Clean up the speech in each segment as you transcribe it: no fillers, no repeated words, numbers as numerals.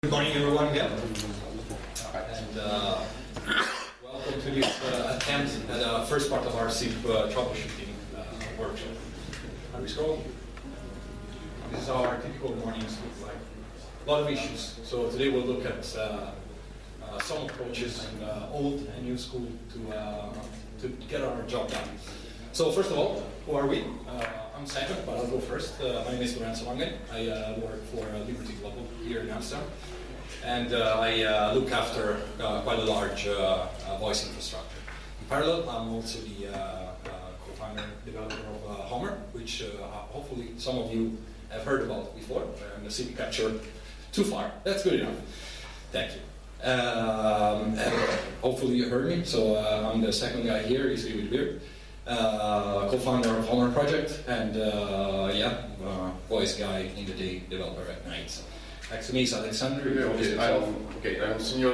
Good morning, everyone again, and welcome to this attempt at the first part of our SIP troubleshooting workshop. How do we scroll? This is how our typical mornings look like. A lot of issues. So today we'll look at some approaches in old and new school to get our job done. So first of all, who are we? I'm second, but I'll go first. My name is Lorenzo. I work for Liberty Global here in Amsterdam, and I look after quite a large voice infrastructure. In parallel, I'm also the co-founder developer of Homer, which hopefully some of you have heard about before. I'm the SIPCapture. Too far. That's good enough. Thank you. And hopefully you heard me. So I'm the second guy here. You see with the beard. Co-founder of Homer project, and voice guy in the day, developer at night. Next to me is Alexandr. I'm senior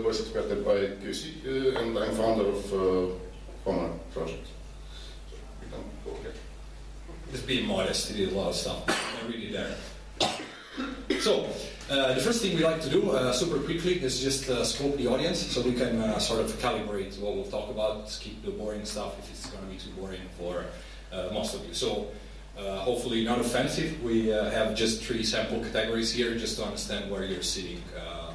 voice expert by QC, and I'm founder of Homer project. Just being modest, he did a lot of stuff. Not really there. So, the first thing we like to do, super quickly, is just scope the audience so we can sort of calibrate what we'll talk about, skip the boring stuff if it's going to be too boring for most of you. So, hopefully not offensive. We have just 3 sample categories here just to understand where you're sitting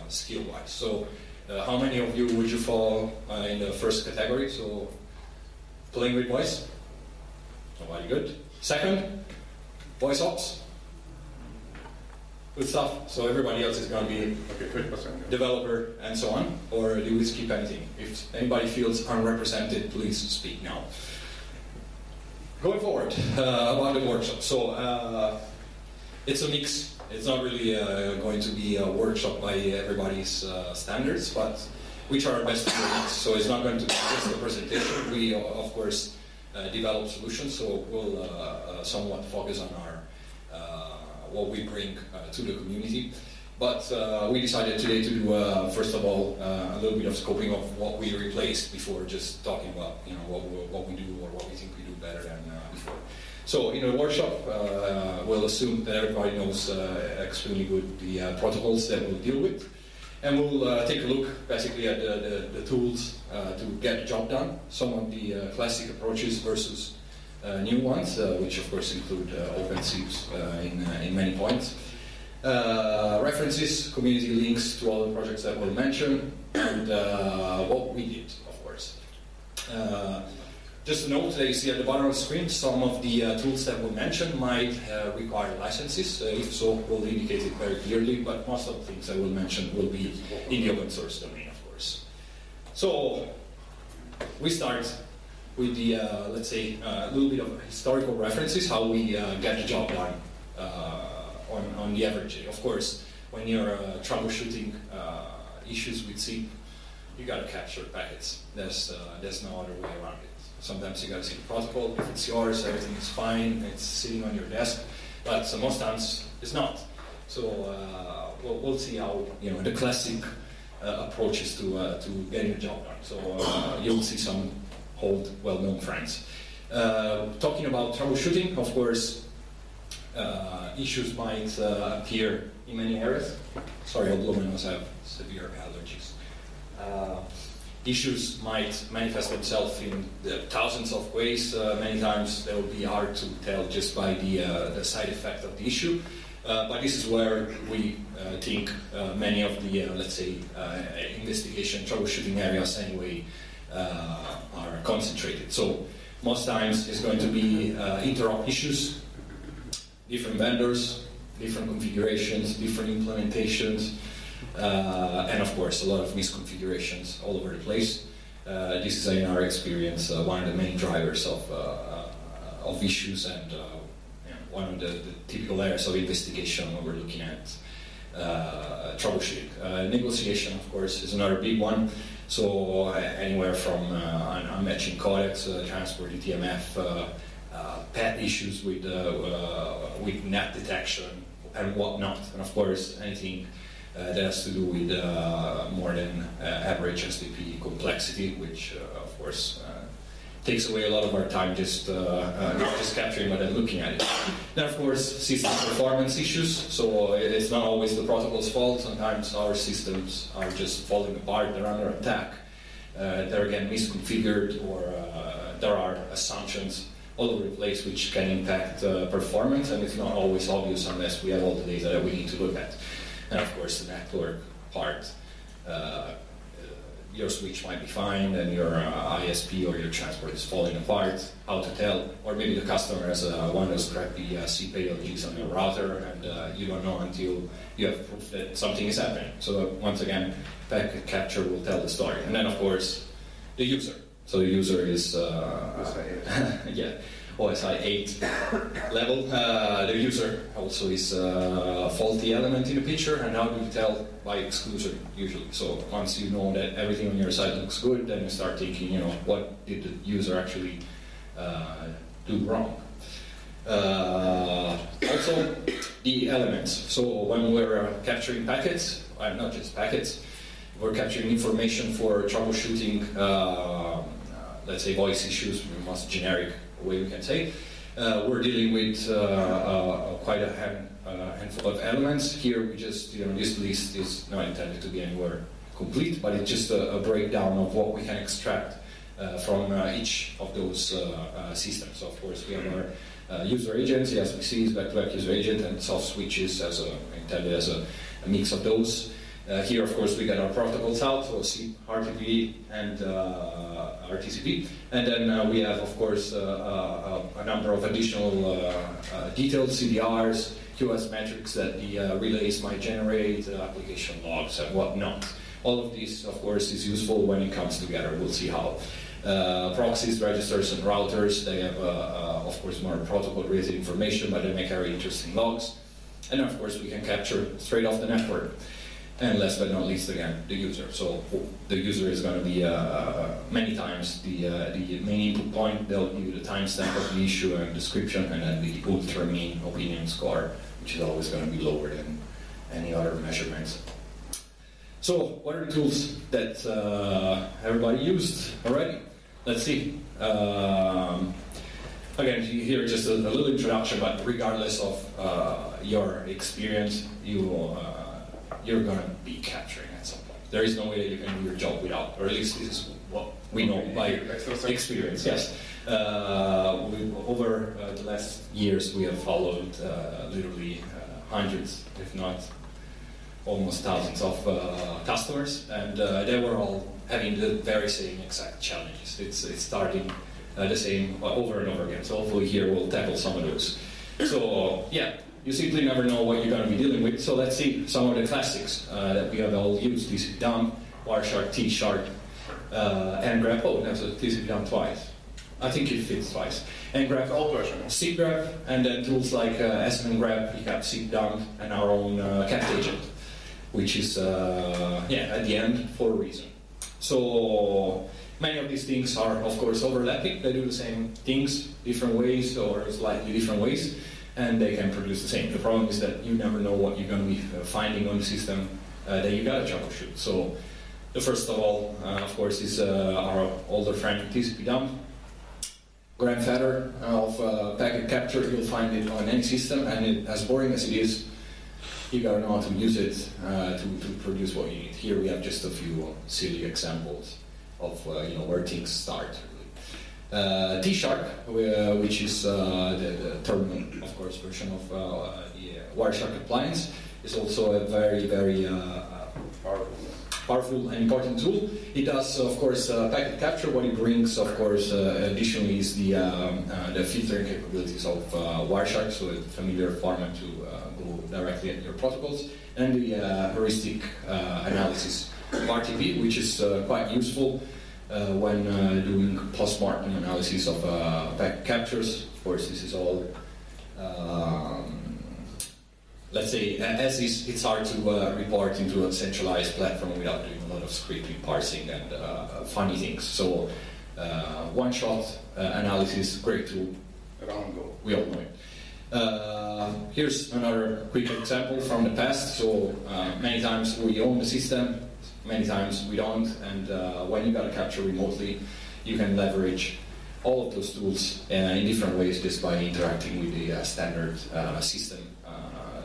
skill-wise. So, how many of you would you fall in the first category? So, playing with voice? Nobody good. Second, voice ops? Good stuff. So everybody else is going to be 20%. Developer and so on, or do we skip anything? If anybody feels unrepresented, please speak now. Going forward about the workshop. So it's a mix. It's not really going to be a workshop by everybody's standards, but we try our best to do it. So it's not going to be just a presentation. We of course develop solutions. So we'll somewhat focus on our what we bring to the community. But we decided today to do, first of all, a little bit of scoping of what we replaced before just talking about what we do or what we think we do better than before. So in the workshop, we'll assume that everybody knows extremely good the protocols that we'll deal with. And we'll take a look basically at the tools to get the job done, some of the classic approaches versus new ones, which of course include OpenSIPS in many points. References, community links to all the projects that we'll mention, and what we did, of course. Just a note that you see at the bottom of the screen, some of the tools that we'll mention might require licenses. If so, we'll indicate it very clearly, but most of the things I will mention will be in the open source domain, of course. So, we start with the, let's say, a little bit of historical references, how we get the job done on the average day. Of course, when you're troubleshooting issues with SIP, you got to capture packets. There's no other way around it. Sometimes you got to see the protocol. If it's yours, everything is fine. It's sitting on your desk. But most times, it's not. So we'll see how the classic approaches to getting the job done. So you'll see some old, well-known friends. Talking about troubleshooting, of course, issues might appear in many areas. Sorry, although I must have severe allergies. Issues might manifest themselves in thousands of ways. Many times they will be hard to tell just by the side effect of the issue. But this is where we think many of the, let's say, investigation, troubleshooting areas anyway, are concentrated. So most times it's going to be interop issues, different vendors, different configurations, different implementations, and of course a lot of misconfigurations all over the place. This is, in our experience, one of the main drivers of issues, and one of the typical areas of investigation when we're looking at troubleshooting. Negotiation, of course, is another big one. So anywhere from unmatching codecs, transport DTMF, PAT issues with NAT detection and whatnot, and of course anything that has to do with more than average SDP complexity, which of course takes away a lot of our time just not just capturing but then looking at it. Then of course system performance issues, so it's not always the protocol's fault. Sometimes our systems are just falling apart, they're under attack, they're again misconfigured, or there are assumptions all over the place which can impact performance, and it's not always obvious unless we have all the data that we need to look at. And of course the network part. Your switch might be fine, and your ISP or your transport is falling apart. How to tell? Or maybe the customer has one of those crappy SIP ALGs on your router, and you don't know until you have proof that something is happening. So once again, packet capture will tell the story. And then of course, the user. So the user is yeah, OSI 8 level. The user also is a faulty element in the picture, and how do you tell? By exclusion, usually. So once you know that everything on your side looks good, then you start thinking, you know, what did the user actually do wrong? Also, the elements. So when we're capturing packets, not just packets, we're capturing information for troubleshooting, let's say voice issues, in the most generic way we can say. We're dealing with quite a handful of elements. Here we just, you know, this list is not intended to be anywhere complete, but it's just a breakdown of what we can extract from each of those systems. So of course we have our user agents, the SBCs, back-to-back user agent, and soft switches as intended as a mix of those. Here, of course, we got our protocols out, so SIP, RTP, and RTCP. And then we have, of course, a number of additional details, CDRs, QoS metrics that the relays might generate, application logs, and whatnot. All of this, of course, is useful when it comes together. We'll see how. Proxies, registers, and routers, they have, of course, more protocol-related information, but they make very interesting logs. And, of course, we can capture straight off the network. And last but not least, again, the user. So the user is going to be many times the main input point. They'll give you the timestamp of the issue and description, and then the ultra mean opinion score, which is always going to be lower than any other measurements. So what are the tools that everybody used already? Let's see. Again, here just a little introduction, but regardless of your experience, you're going to be capturing at some point. There is no way that you can do your job without, or at least this is what we know by experience. Yes. Over the last years, we have followed literally hundreds, if not almost thousands of customers, and they were all having the very same exact challenges. It's starting the same over and over again. So hopefully here we'll tackle some of those. So yeah. You simply never know what you're going to be dealing with. So let's see some of the classics that we have all used. TCP dump, Wireshark, T-Shark, ngrep. Oh, there's a TCP dump twice. I think it fits twice. ngrep, sipgrep, and then tools like smangrep, you have SIP dump, and our own Captagent, which is at the end for a reason. So many of these things are, of course, overlapping. They do the same things, different ways, or slightly different ways, and they can produce the same. The problem is that you never know what you're going to be finding on the system that you got to troubleshoot. So the first of all, of course, is our older friend TCP dump. Grandfather of packet capture. You'll find it on any system, and as boring as it is, you got to know how to use it to produce what you need. Here we have just a few silly examples of where things start. T-Shark, which is the terminal, of course, version of the Wireshark appliance, is also a very, very powerful and important tool. It does, of course, packet capture. What it brings, of course, additionally is the filtering capabilities of Wireshark, so a familiar format to go directly at your protocols, and the heuristic analysis of RTP, which is quite useful when doing post-mortem analysis of packet captures. Of course, this is all, let's say, as is, it's hard to report into a centralized platform without doing a lot of scripting, parsing, and funny things. So, one-shot analysis, great tool. We all know it. Here's another quick example from the past. So, many times we own the system. Many times we don't, and when you got to capture remotely, you can leverage all of those tools in different ways just by interacting with the standard system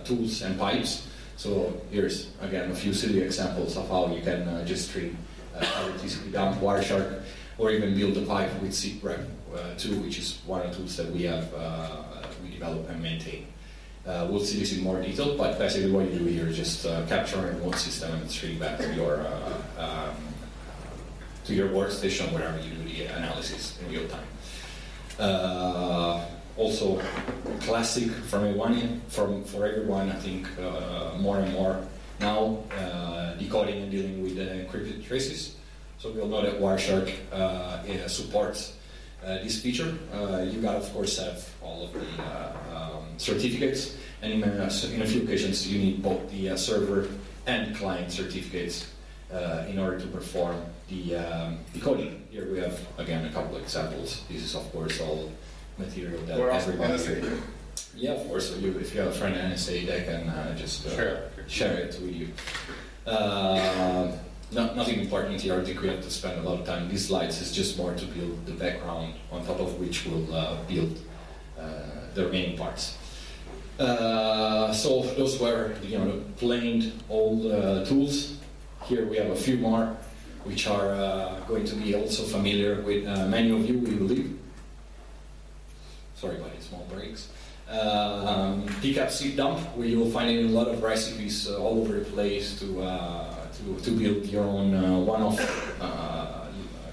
tools and pipes. So here's again a few silly examples of how you can just stream either TCP dump, Wireshark, or even build a pipe with sipgrep too, which is one of the tools that we have we develop and maintain. We'll see this in more detail, but basically what you do here is just capture a remote system and stream back to your workstation wherever you do the analysis in real time. Also, classic for everyone, I think more and more now, decoding and dealing with encrypted traces. So we all know that Wireshark supports this feature. You gotta, of course, have all of the certificates, and in a few occasions you need both the server and client certificates in order to perform the decoding. Here we have, again, a couple of examples. This is, of course, all material that everybody... Yeah, of course. So if you have a friend at NSA, they can just share it with you. Nothing important here. I think we have to spend a lot of time. These slides is just more to build the background on top of which we'll build the remaining parts. So those were the plain old tools. Here we have a few more, which are going to be also familiar with many of you, we believe. Sorry about the small breaks. PCAP SIP dump, where you will find a lot of recipes all over the place to build your own one-off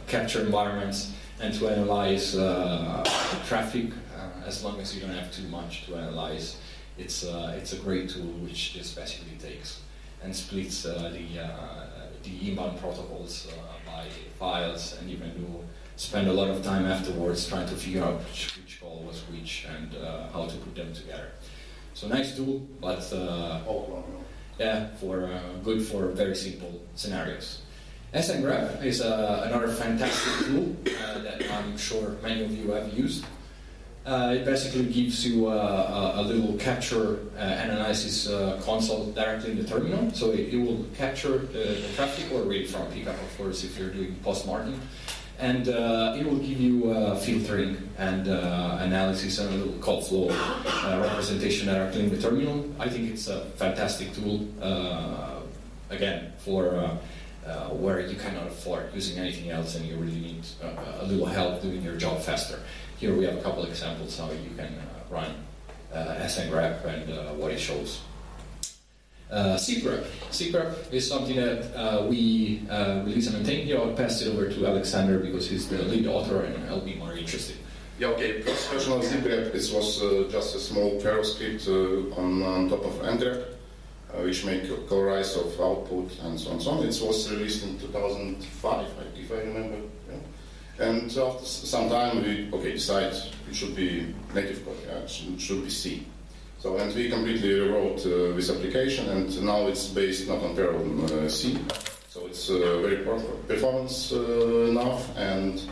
capture environments and to analyze traffic. As long as you don't have too much to analyze, it's a great tool which just basically takes and splits the inbound protocols by files, and you can spend a lot of time afterwards trying to figure out which call was which and how to put them together. So nice tool, but yeah, good for very simple scenarios. sipgrep is another fantastic tool that I'm sure many of you have used. It basically gives you a little capture and analysis console directly in the terminal. So it will capture the traffic or read from PCAP, of course, if you're doing post-marketing. And it will give you filtering and analysis and a little call flow representation directly in the terminal. I think it's a fantastic tool, again, for where you cannot afford using anything else and you really need a little help doing your job faster. Here we have a couple examples how you can run sipgrep and what it shows. SIPgrep. SIPgrep is something that we release and maintain. Here I'll pass it over to Alexandr because he's the lead author and I'll be more interested. Yeah, okay. First version of SIPgrep, this was just a small Perl script on top of ngrep, which make colorize of output and so on. It was released in 2005, if I remember. Yeah. And after some time, we decide it should be native code. Yeah, it should be C. So, and we completely rewrote this application, and now it's based not on Perl on C. So it's very performance enough, and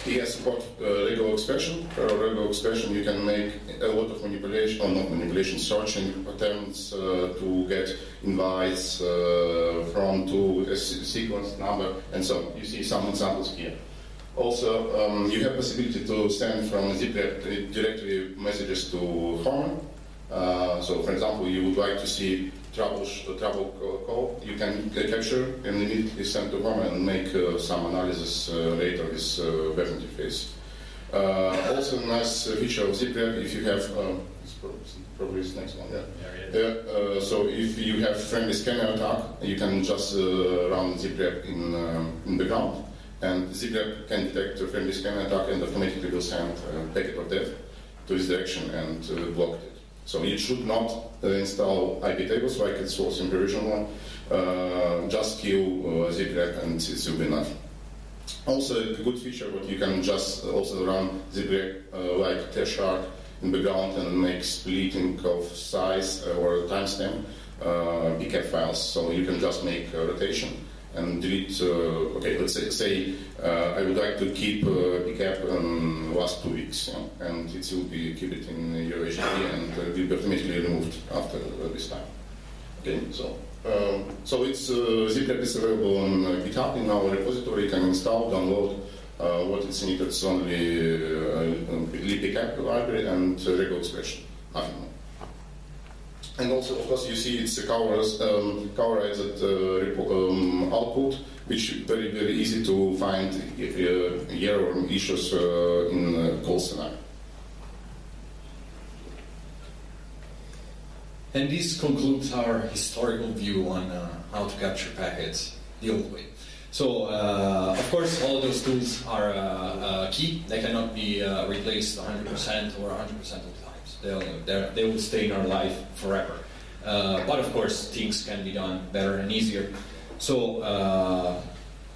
it has support regular expression. Perl regular expression, you can make a lot of manipulation, or not manipulation, searching attempts to get invites from to a sequence number, and so you see some examples here. Also, you have possibility to send from SIPgrep directly messages to Homer. So, for example, you would like to see trouble call, you can capture and immediately send to Homer and make some analysis later with web interface. Also, a nice feature of SIPgrep, if you have, probably this next one, yeah. So, if you have friendly scanner attack, you can just run SIPgrep in background. And SIPgrep can detect a friendly scanner attack and automatically will send a packet of dev to this direction and block it. So you should not install IP tables like it was in previous one. Just kill SIPgrep and it will be enough. Also, a good feature, but you can just also run SIPgrep like T-shark in background and make splitting of size or timestamp PCAP files. So you can just make a rotation and delete, let's say I would like to keep PCAP last 2 weeks, and it will be keep it in your HTTP and will be automatically removed after this time. Okay, so it's SIPgrep is available on GitHub in our repository. You can install, download, What is needed is only libcap library and regular expression, nothing more. And also, of course, you see it's a coverized output, which is very, very easy to find error issues in call scenario. And this concludes our historical view on how to capture packets the old way. So, of course, all of those tools are key. They cannot be replaced 100% or 100% of the times. They will stay in our life forever. But, of course, things can be done better and easier. So,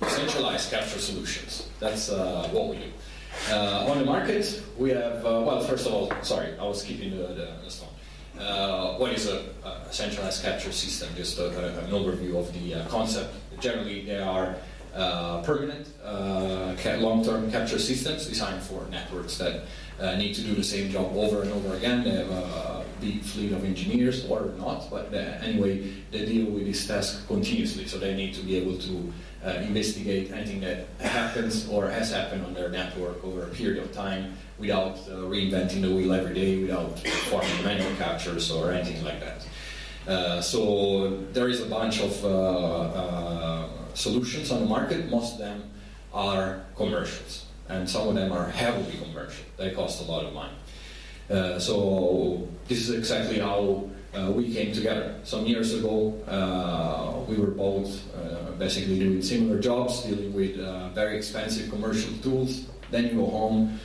centralized capture solutions. That's what we do. On the market, we have, well, first of all, sorry, I was skipping the slide. What is a centralized capture system? Just an overview of the concept. Generally, they are permanent, long-term capture systems designed for networks that need to do the same job over and over again. They have a big fleet of engineers, or not, but anyway, they deal with this task continuously, so they need to be able to investigate anything that happens or has happened on their network over a period of time without reinventing the wheel every day, without performing manual captures or anything like that. So there is a bunch of solutions on the market. Most of them are commercials, and some of them are heavily commercial. They cost a lot of money. So this is exactly how we came together. Some years ago, we were both basically doing similar jobs, dealing with very expensive commercial tools. Then you go home,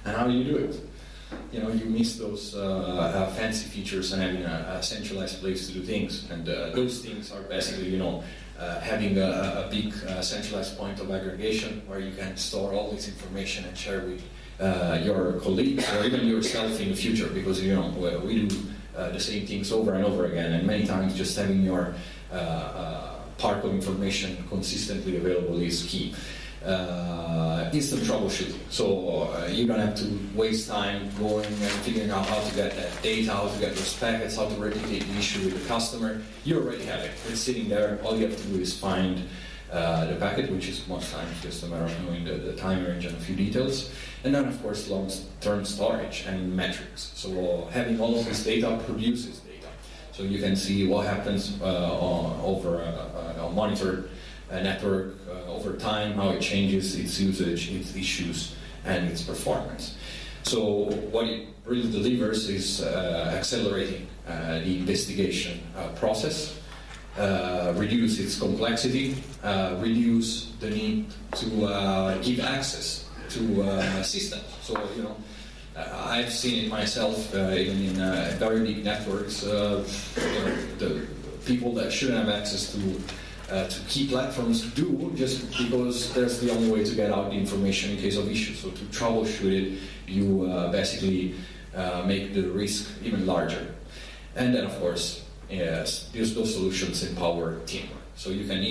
and how do you do it? You know, you miss those fancy features and having a centralized place to do things. And those things are basically, you know, having a big centralized point of aggregation where you can store all this information and share with your colleagues or even yourself in the future, because, you know, we do the same things over and over again, and many times just having your part of information consistently available is key. Instant troubleshooting. So you don't have to waste time going and figuring out how to get that data, how to get those packets, how to replicate the issue with the customer. You already have it. It's sitting there. All you have to do is find the packet, which is most times just a matter of knowing the time range and a few details. And then, of course, long-term storage and metrics. So having all of this data produces data. So you can see what happens over a monitored network over time, how it changes its usage, its issues, and its performance. So what it really delivers is accelerating the investigation process, reduce its complexity, reduce the need to give access to systems. So, you know, I've seen it myself, even in very big networks, you know, the people that shouldn't have access to key platforms do, just because that's the only way to get out the information in case of issues. So to troubleshoot it, you basically make the risk even larger. And then, of course, yes, those solutions empower teamwork. So you can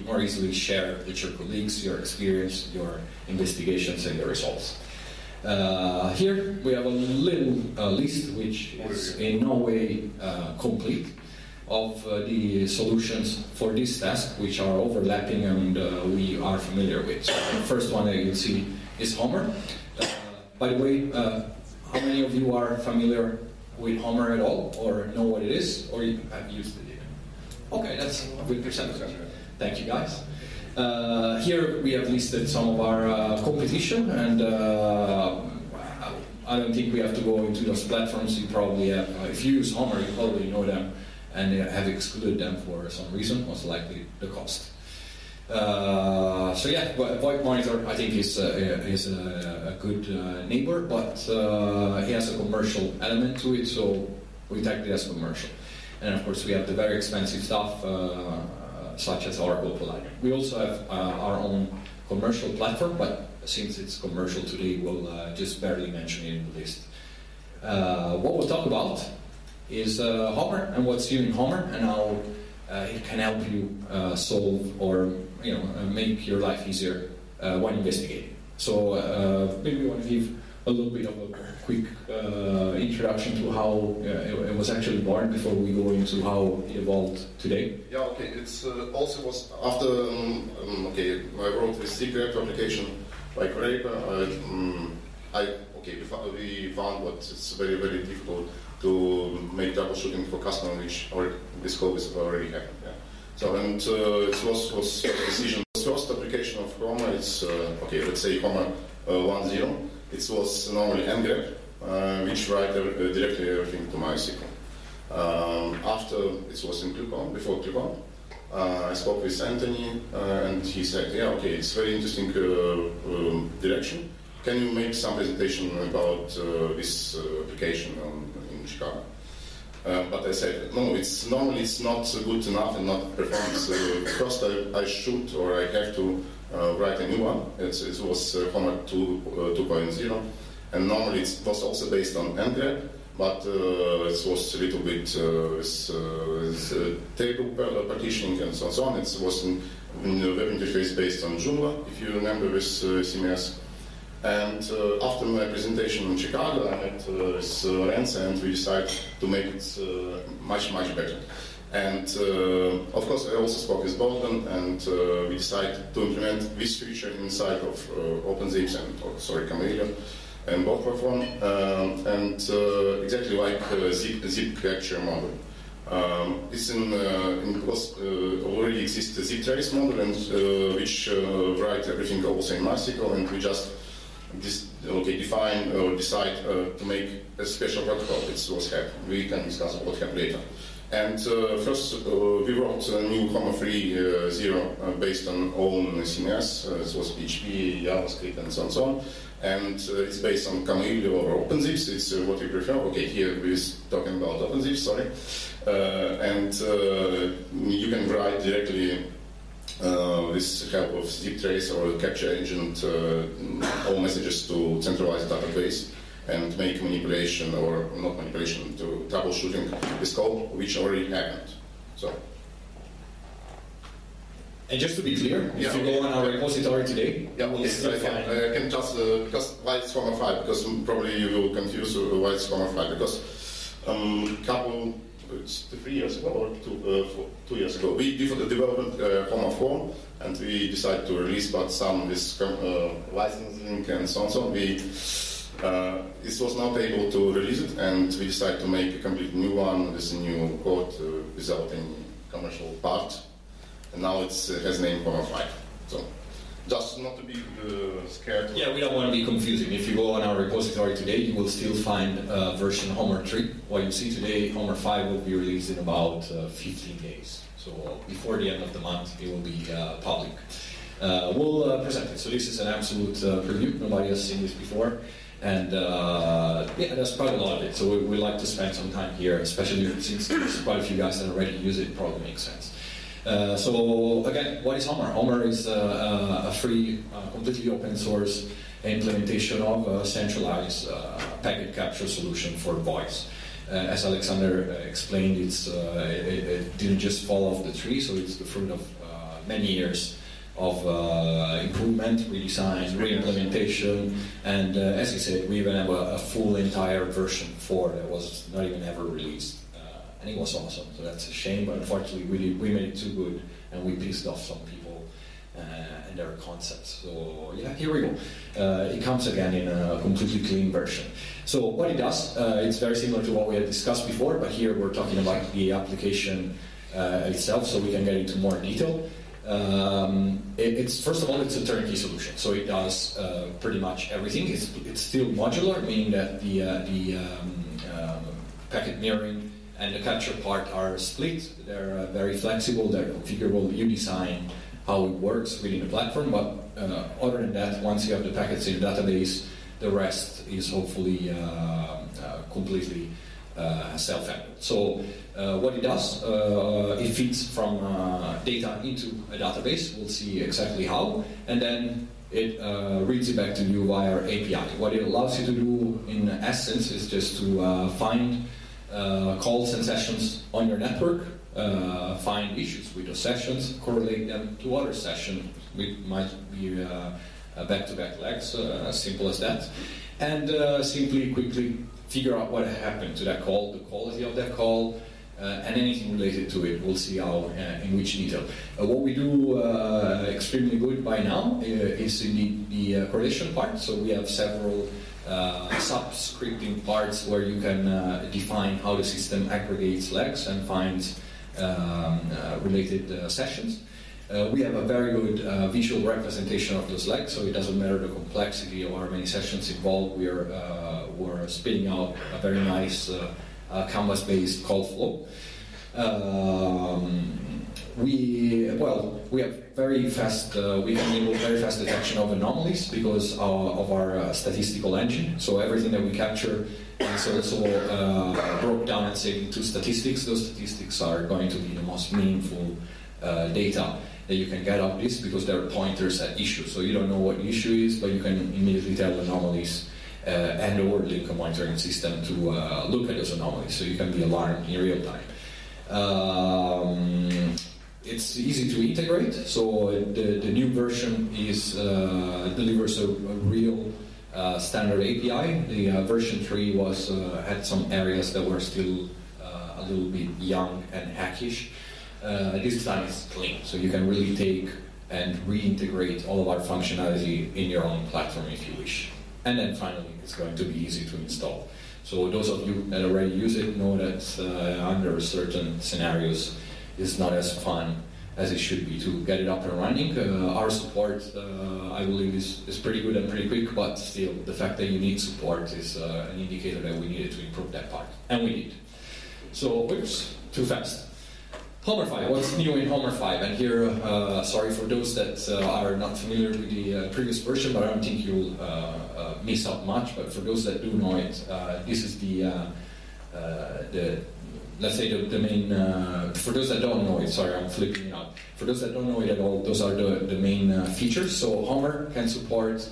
more easily share with your colleagues your experience, your investigations, and your results. Here we have a little list, which is in no way complete, of the solutions for this task, which are overlapping and we are familiar with. So the first one that you'll see is Homer. By the way, how many of you are familiar with Homer at all, or know what it is, or you have used it even? Okay, that's a good percentage. Thank you, guys. Here we have listed some of our competition, and I don't think we have to go into those platforms. You probably have, if you use Homer, you probably know them, and have excluded them for some reason, most likely the cost. So yeah, VoIP Monitor I think is a good neighbor, but he has a commercial element to it, so we tagged it as commercial. And of course we have the very expensive stuff, such as Oracle Palladium. We also have our own commercial platform, but since it's commercial today, we'll just barely mention it in the list. What we'll talk about is Homer and what's new in Homer, and how it can help you solve or make your life easier when investigating. So maybe we want to give a little bit of a quick introduction to how it was actually born before we go into how it evolved today. Yeah, okay. It's also was after I wrote this sipgrep application. like Reaper, we found what it's very, very difficult to make troubleshooting for customer which this code is already happened. Yeah. So, and it was a decision. The first application of Homer, it's, let's say Homer 1.0. It was normally ngrep, which write directly everything to MySQL. After it was in ClickOn, before ClickOn, I spoke with Anthony, and he said, yeah, okay, it's very interesting direction. Can you make some presentation about this application in Chicago? But I said, no, it's normally it's not good enough and not performance. First, I should or I have to write a new one. It was Homer 2.0, and normally it was also based on ngrep, but it was a little bit table partitioning and so on. It was in the web interface based on Joomla, if you remember with CMS. And after my presentation in Chicago, I met with Lorenzo, and we decided to make it much, much better. And of course, I also spoke with Bolden, and we decided to implement this feature inside of OpenSIPS and, Chameleon and bot platform, and exactly like SIPCapture model. It's it was already exists the zip trace model, and which write everything also in MySQL, and we just define or decide to make a special protocol. It was HAP. We can discuss about HAP later. And first, we wrote a new Homer 3.0 based on own CMS. It was PHP, JavaScript, and so on. And it's based on Chameleon or OpenSIPS. It's what we prefer. Okay, here we're talking about OpenSIPS, sorry. And you can write directly with help of zip trace or capture agent all messages to centralized database and make manipulation or not manipulation to troubleshooting this code which already happened. So. And just to be clear, if you go on our repository today, I can just because why it's Homer 5, because probably you will confuse why it's Homer 5, because it's 3 years ago or 2 years ago, we developed Homer 4, and we decided to release, but some this licensing and so on. It was not able to release it, and we decided to make a completely new one with a new code without any commercial part. And now it has name Homer 5. So, just not to be scared. Yeah, we don't want to be confusing. If you go on our repository today, you will still find version Homer 3. What you see today, Homer 5 will be released in about 15 days. So before the end of the month, it will be public. We'll present it. So this is an absolute preview. Nobody has seen this before. And yeah, that's quite a lot of it. So we like to spend some time here, especially since there's quite a few guys that already use it. It probably makes sense. So again, what is Homer? Homer is a free, completely open source implementation of a centralized packet capture solution for voice. As Alexandr explained, it didn't just fall off the tree, so it's the fruit of many years of improvement, redesign, re-implementation, and as he said, we even have a full entire version 4 that was not even ever released. And it was awesome, so that's a shame, but unfortunately we made it too good and we pissed off some people and their concepts. So yeah, here we go. It comes again in a completely clean version. So what it does, it's very similar to what we had discussed before, but here we're talking about the application itself, so we can get into more detail. First of all, it's a turnkey solution, so it does pretty much everything. It's still modular, meaning that the packet mirroring and the capture part are split. They're very flexible, they're configurable. You design how it works within the platform, but other than that, once you have the packets in the database, the rest is hopefully completely self-handled. So what it does, it feeds from data into a database. We'll see exactly how, and then it reads it back to you via API. What it allows you to do, in essence, is just to find calls and sessions on your network, find issues with those sessions, correlate them to other sessions, which might be back-to-back legs, as simple as that, and simply, quickly figure out what happened to that call, the quality of that call, and anything related to it, we'll see how in which detail. What we do extremely good by now is in the correlation part. So we have several sub-scripting parts where you can define how the system aggregates legs and finds related sessions. We have a very good visual representation of those legs, so it doesn't matter the complexity or how many sessions involved. We're spitting out a very nice canvas-based call flow. We have very fast. We can enable very fast detection of anomalies because of our statistical engine. So everything that we capture is also broke down and saved into statistics. Those statistics are going to be the most meaningful data that you can get out of this because they're pointers at issues. So you don't know what the issue is, but you can immediately tell anomalies and/or link a monitoring system to look at those anomalies, so you can be alarmed in real time. It's easy to integrate, so the new version delivers a real standard API. The version 3 had some areas that were still a little bit young and hackish. This time it's clean, so you can really take and reintegrate all of our functionality in your own platform if you wish. And then finally, it's going to be easy to install. So those of you that already use it know that under certain scenarios, it's not as fun as it should be to get it up and running. Our support, I believe, is pretty good and pretty quick, but still, the fact that you need support is an indicator that we needed to improve that part. And we did. So, whoops, too fast. Homer 5, what's new in Homer 5? And here, sorry for those that are not familiar with the previous version, but I don't think you'll miss out much. But for those that do know it, this is let's say the main, for those that don't know it, sorry, I'm flipping it out. For those that don't know it at all, those are the main features. So Homer can support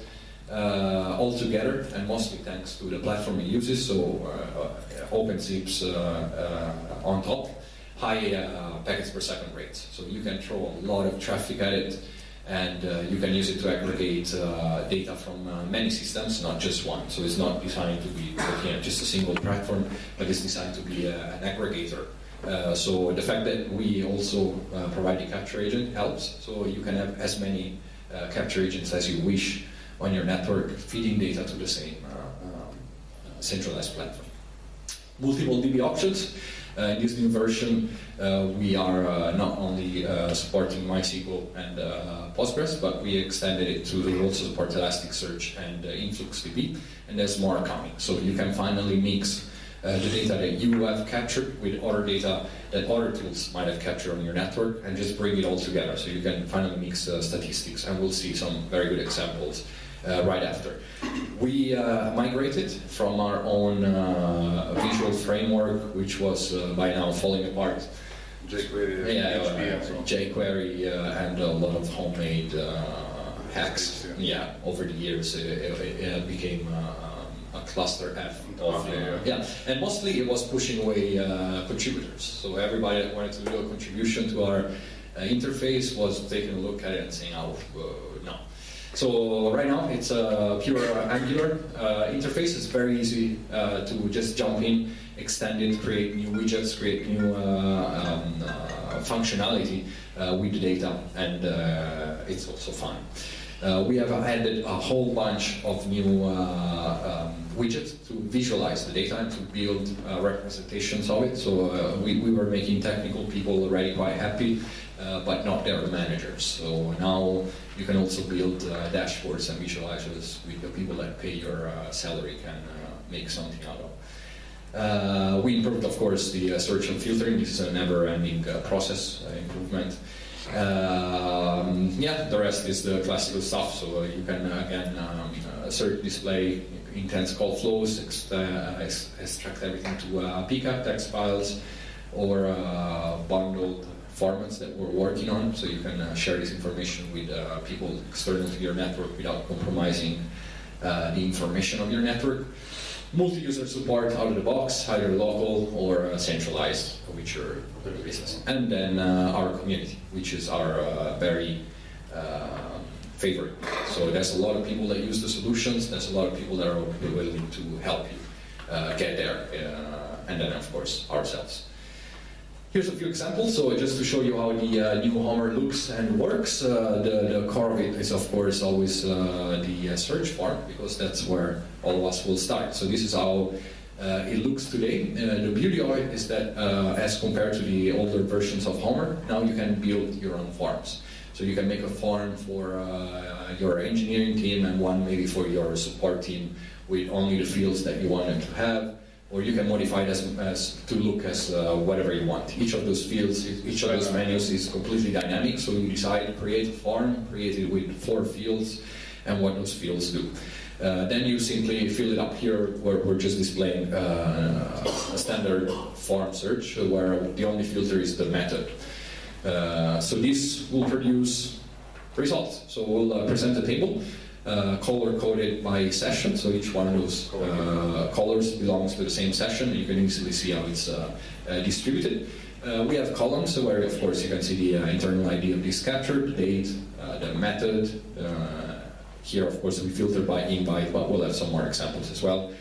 all together, and mostly thanks to the platform it uses, so OpenSIPS on top. High packets per second rates. So you can throw a lot of traffic at it, and you can use it to aggregate data from many systems, not just one. So it's not designed to be looking at just a single platform, but it's designed to be an aggregator. So the fact that we also provide the capture agent helps. So you can have as many capture agents as you wish on your network, feeding data to the same centralized platform. Multiple DB options. In this new version, we are not only supporting MySQL and Postgres, but we extended it to also support Elasticsearch and InfluxDB, and there's more coming. So you can finally mix the data that you have captured with other data that other tools might have captured on your network, and just bring it all together. So you can finally mix statistics, and we'll see some very good examples right after. We migrated from our own visual framework, which was by now falling apart. jQuery and a lot of homemade hacks. Yeah, over the years it became a cluster F of and mostly it was pushing away contributors. So everybody that wanted to do a contribution to our interface was taking a look at it and saying, "Oh, no." So right now it's a pure Angular interface. It's very easy to just jump in, extend it, create new widgets, create new functionality with the data, and it's also fun. We have added a whole bunch of new widgets to visualize the data and to build representations of it. So we were making technical people already quite happy, but not their managers. So now you can also build dashboards and visualizers with the people that pay your salary can make something out of. We improved, of course, the search and filtering. This is a never-ending process improvement. The rest is the classical stuff. So you can again search, display intense call flows, extract everything to PCAP text files or bundled formats that we're working on. So you can share this information with people external to your network without compromising the information of your network. Multi-user support out of the box, either local or centralized, with your business. And then our community, which is our very favorite. So there's a lot of people that use the solutions, there's a lot of people that are willing to help you get there, and then of course ourselves. Here's a few examples, so just to show you how the new Hummer looks and works. The core of it is, of course, always the search form, because that's where all of us will start. So this is how it looks today. The beauty of it is that, as compared to the older versions of Hummer, now you can build your own forms. So you can make a form for your engineering team and one maybe for your support team with only the fields that you want it to have. Or you can modify it as to look as whatever you want. Each of those fields, each of those menus is completely dynamic, so you decide to create a form, create it with 4 fields, and what those fields do. Then you simply fill it up here, where we're just displaying a standard form search, where the only filter is the method. So this will produce results. So we'll present a table. Color-coded by session, so each one of those colors belongs to the same session. You can easily see how it's distributed. We have columns where, of course, you can see the internal ID of this capture, the date, the method. Here, of course, we filter by invite, but we'll have some more examples as well.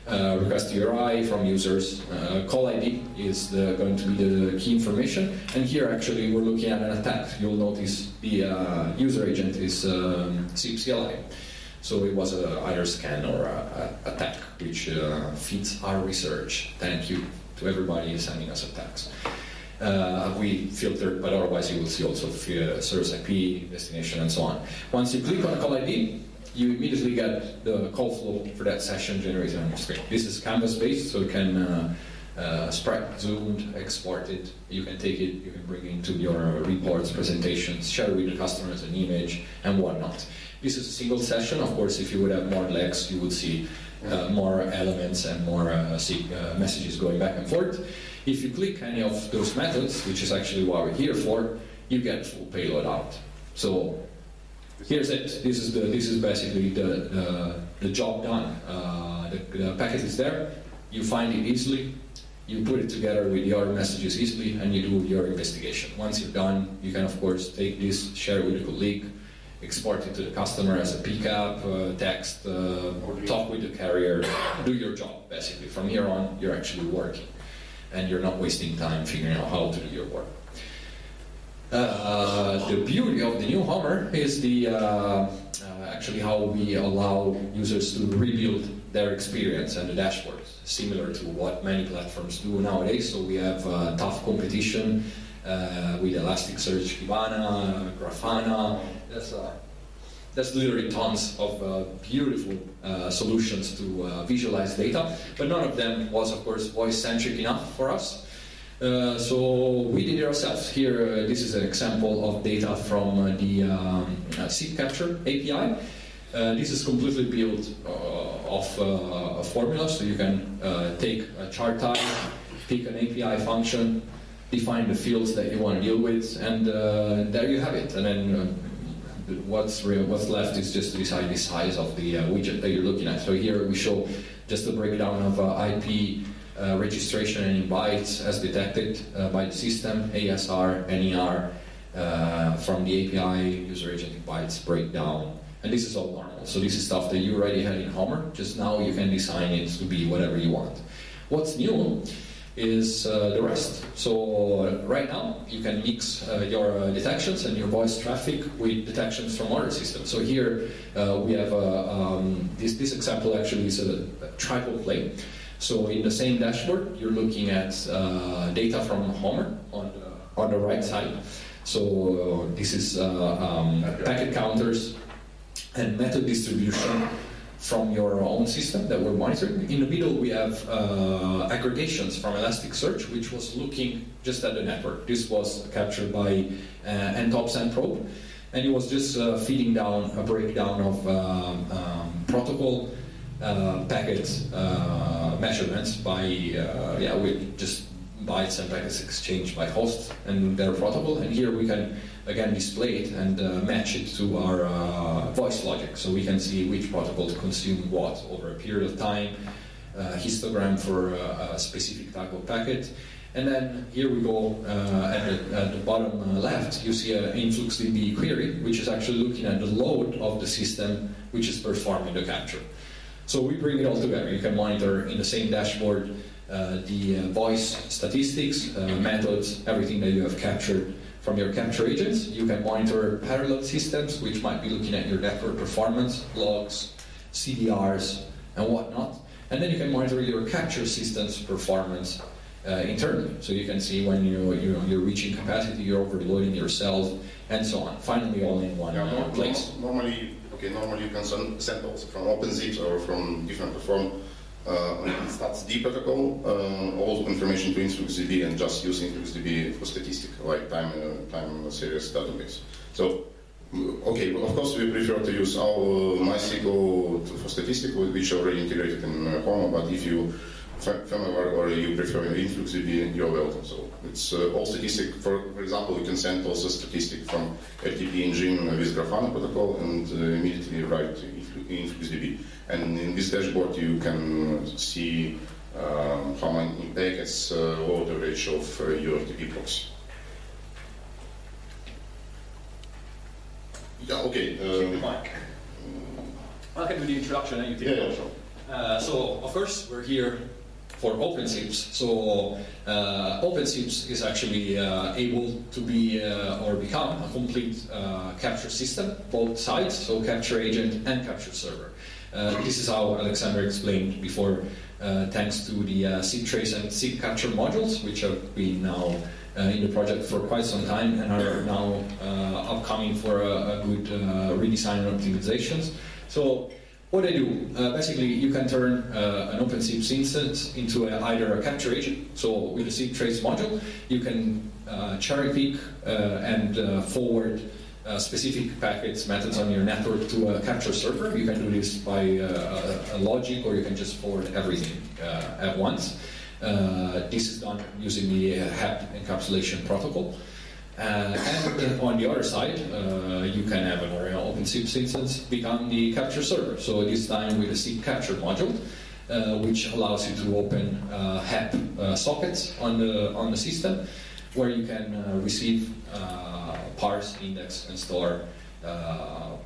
Request URI from users. Call ID is going to be the key information. And here, actually, we're looking at an attack. You'll notice the user agent is SIPCLI. So it was either scan or attack, which fits our research. Thank you to everybody sending us attacks. We filtered, but otherwise you will see also service IP, destination, and so on. Once you click on call ID, you immediately get the call flow for that session generated on your screen. This is canvas-based, so you can spread, zoomed, export it. You can take it, you can bring it into your reports, presentations, share it with the customer as an image, and whatnot. This is a single session. Of course, if you would have more legs, you would see more elements and more messages going back and forth. If you click any of those methods, which is actually what we're here for, you get full payload out. So here's it. This is basically the job done. The packet is there. You find it easily. You put it together with the other messages easily, and you do your investigation. Once you're done, you can of course take this, share it with a colleague, export it to the customer as a PCAP, text, talk with the carrier, do your job basically. From here on, you're actually working, and you're not wasting time figuring out how to do your work. The beauty of the new Hummer is actually how we allow users to rebuild their experience and the dashboard, similar to what many platforms do nowadays. So we have tough competition with Elasticsearch, Kibana, Grafana. There's literally tons of beautiful solutions to visualize data, but none of them was, of course, voice-centric enough for us. So we did it ourselves. Here, this is an example of data from the SIPCapture API. This is completely built of a formula, so you can take a chart type, pick an API function, define the fields that you want to deal with, and there you have it. And then what's left is just to decide the size of the widget that you're looking at. So here we show just a breakdown of IP registration and in bytes as detected by the system, ASR, NER, from the API, user agent in bytes breakdown. And this is all normal. So this is stuff that you already had in Hummer, just now you can design it to be whatever you want. What's new is the rest. So right now you can mix your detections and your voice traffic with detections from other systems. So here we have this example actually is a tripod play. So in the same dashboard you're looking at data from Hummer on the right side. So this is packet counters and method distribution from your own system that we're monitoring. In the middle we have aggregations from Elasticsearch, which was looking just at the network. This was captured by ntoPng, and it was just feeding down a breakdown of protocol packet measurements by with just bytes and packets exchanged by host and their protocol. And here we can again display it and match it to our voice logic, so we can see which protocol consume what over a period of time, histogram for a specific type of packet. And then here we go at the bottom left, you see an InfluxDB query, which is actually looking at the load of the system which is performing the capture. So we bring it all together. You can monitor in the same dashboard the voice statistics, methods, everything that you have captured from your capture agents. You can monitor parallel systems, which might be looking at your network performance, logs, CDRs, and whatnot. And then you can monitor your capture system's performance internally. So you can see when you're reaching capacity, you're overloading yourself, and so on. Finally, all in one place. Normally you can send also from OpenSIPS or from different platform. That's the protocol, all information to InfluxDB and just use InfluxDB for statistics, like time series database. So, okay, of course we prefer to use our MySQL for statistics, which are already integrated in Homo, but if you familiar or you prefer InfluxDB, you're welcome. So it's all statistics. For example, you can send also statistics from RTP engine with Grafana protocol and immediately write to InfluxDB. And in this dashboard, you can see how many packets load average of your RTP proxy. Yeah, okay. Keep the mic. I can do the introduction and you take it. Sure. So, of course, we're here for OpenSIPS. So, OpenSIPS is actually able to be or become a complete capture system, both sides, so capture agent and capture server. This is how Alexandr explained before, thanks to the SIP trace and SIPCapture modules, which have been now in the project for quite some time and are now upcoming for a good redesign and optimizations. So what I do, basically you can turn an OpenSIPS instance into either a capture agent. So with the SIP trace module, you can cherry pick and forward specific packets, methods on your network to a capture server. You can do this by a logic, or you can just forward everything at once. This is done using the HAP encapsulation protocol. And on the other side, you can have an OpenSIPS instance become the capture server. So this time with a SIPCapture module, which allows you to open HAP sockets on the system, where you can receive, parse, index, and store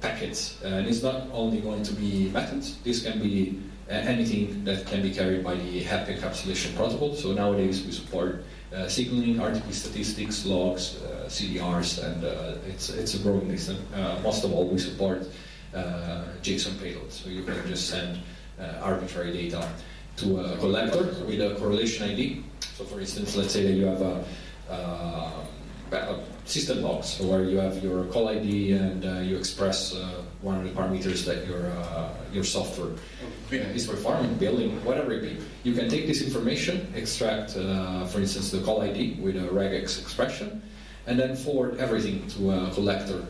packets. And it's not only going to be methods. This can be anything that can be carried by the HAP encapsulation protocol. So nowadays we support signaling, RTP statistics, logs, CDRs, and it's a growing list. Most of all, we support JSON payloads. So you can just send arbitrary data to a collector with a correlation ID. So for instance, let's say that you have a system logs where you have your call ID and you express one of the parameters that your software is performing, building, whatever it be. You can take this information, extract, for instance, the call ID with a regex expression, and then forward everything to a collector